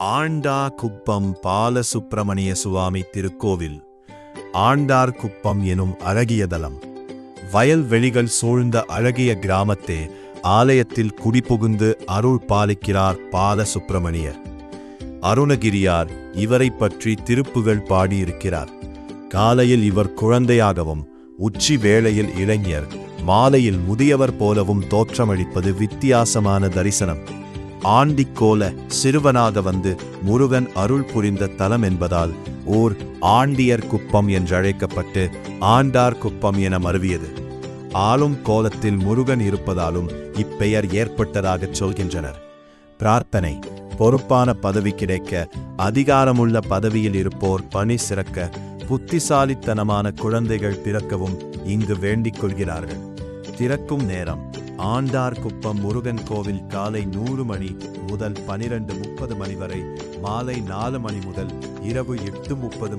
ஆண்டார்குப்பம் பாலசுப்பிரமணிய சுவாமி திருக்கோவில். ஆண்டார்குப்பம் எனும் அழகிய தலம். வயல்வெளிகள் சூழ்ந்த அழகிய கிராமத்தே ஆலயத்தில் குடிபுகுந்து அருள் பாலிக்கிறார் பாலசுப்பிரமணியர். அருணகிரியார் இவரை பற்றி திருப்புகழ் பாடியிருக்கிறார். காலையில் இவர் குழந்தையாகவும், உச்சி வேளையில் இளைஞர், மாலையில் முதியவர் போலவும் தோற்றமளிப்பது வித்தியாசமான தரிசனம். ஆண்டிக்கோல சிறுவனாக வந்து முருகன் அருள் புரிந்த தலம் என்பதால் ஓர் ஆண்டியர் குப்பம் என்றழைக்கப்பட்டு ஆண்டார்குப்பம் என மருவியது. ஆளும் கோலத்தில் முருகன் இருப்பதாலும் இப்பெயர் ஏற்பட்டதாகச் சொல்கின்றனர். பிரார்த்தனை: பொறுப்பான பதவி கிடைக்க, அதிகாரமுள்ள பதவியில் இருப்போர் பணி சிறக்க, புத்திசாலித்தனமான குழந்தைகள் பிறக்கவும் இங்கு வேண்டிக் கொள்கிறார்கள். திறக்கும் நேரம்: ஆண்டார்குப்பம் முருகன் கோவில் காலை 100 மணி முதல் 12:30 மணி வரை, மாலை 4 மணி முதல் இரவு 8:30